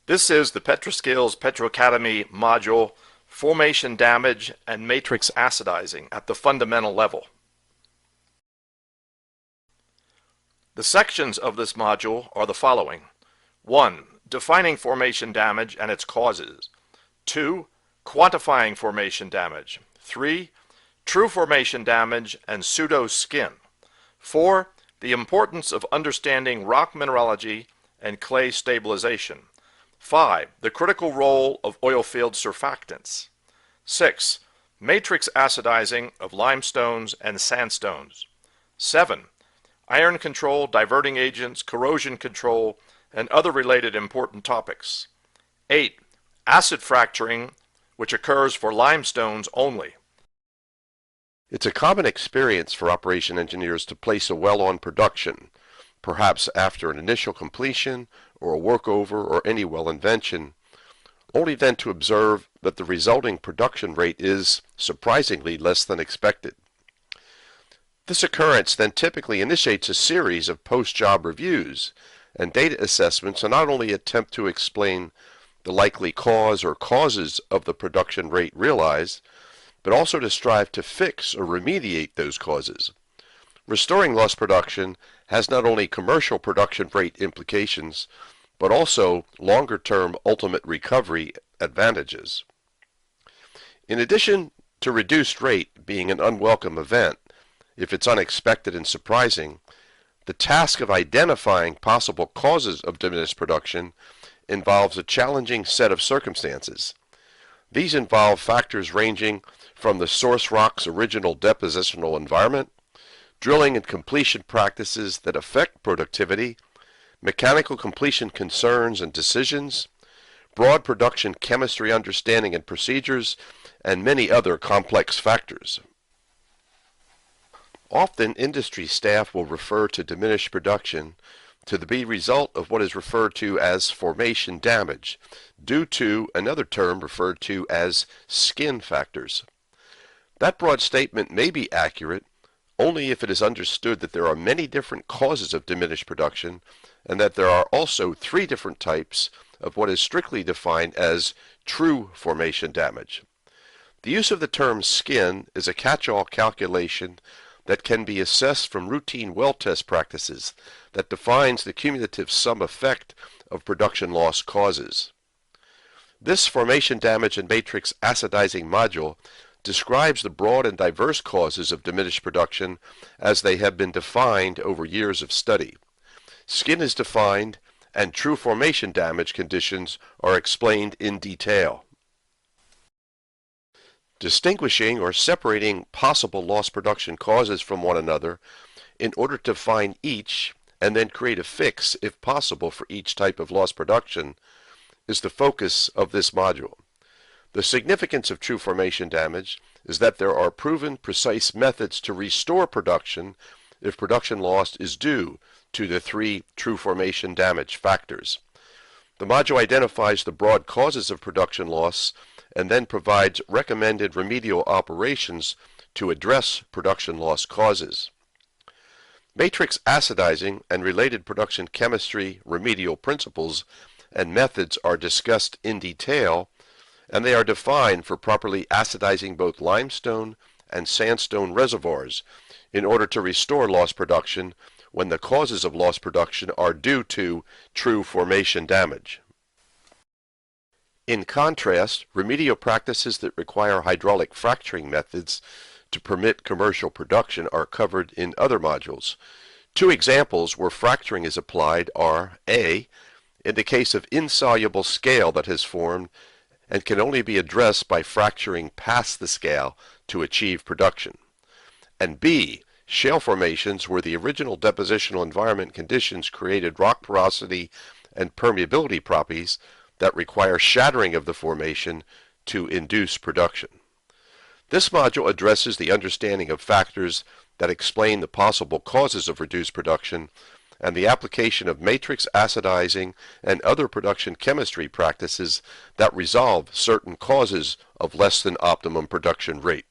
This is the PetroSkills PetroAcademy module, Formation Damage and Matrix Acidizing at the fundamental level. The sections of this module are the following. 1. Defining formation damage and its causes. 2. Quantifying formation damage. 3. True formation damage and pseudo-skin. 4. The importance of understanding rock mineralogy and clay stabilization. 5. The critical role of oilfield surfactants. 6. Matrix acidizing of limestones and sandstones. 7. Iron control, diverting agents, corrosion control, and other related important topics. 8. Acid fracturing, which occurs for limestones only. It's a common experience for operation engineers to place a well on production, perhaps after an initial completion or a workover or any well invention, only then to observe that the resulting production rate is surprisingly less than expected. This occurrence then typically initiates a series of post-job reviews and data assessments to not only attempt to explain the likely cause or causes of the production rate realized, but also to strive to fix or remediate those causes. Restoring lost production has not only commercial production rate implications, but also longer-term ultimate recovery advantages. In addition to reduced rate being an unwelcome event, if it's unexpected and surprising, the task of identifying possible causes of diminished production involves a challenging set of circumstances. These involve factors ranging from the source rock's original depositional environment, drilling and completion practices that affect productivity, mechanical completion concerns and decisions, broad production chemistry understanding and procedures, and many other complex factors. Often industry staff will refer to diminished production to the result of what is referred to as formation damage, due to another term referred to as skin factors. That broad statement may be accurate only if it is understood that there are many different causes of diminished production and that there are also 3 different types of what is strictly defined as true formation damage. The use of the term skin is a catch-all calculation that can be assessed from routine well test practices that defines the cumulative sum effect of production loss causes. This formation damage and matrix acidizing module describes the broad and diverse causes of diminished production as they have been defined over years of study. Skin is defined and true formation damage conditions are explained in detail. Distinguishing or separating possible lost production causes from one another in order to find each and then create a fix, if possible, for each type of lost production is the focus of this module. The significance of true formation damage is that there are proven, precise methods to restore production if production loss is due to the 3 true formation damage factors. The module identifies the broad causes of production loss and then provides recommended remedial operations to address production loss causes. Matrix acidizing and related production chemistry remedial principles and methods are discussed in detail, and they are defined for properly acidizing both limestone and sandstone reservoirs in order to restore lost production when the causes of lost production are due to true formation damage. In contrast, remedial practices that require hydraulic fracturing methods to permit commercial production are covered in other modules. 2 examples where fracturing is applied are A. In the case of insoluble scale that has formed and can only be addressed by fracturing past the scale to achieve production, and B. Shale formations where the original depositional environment conditions created rock porosity and permeability properties that require shattering of the formation to induce production. This module addresses the understanding of factors that explain the possible causes of reduced production and the application of matrix acidizing and other production chemistry practices that resolve certain causes of less than optimum production rate.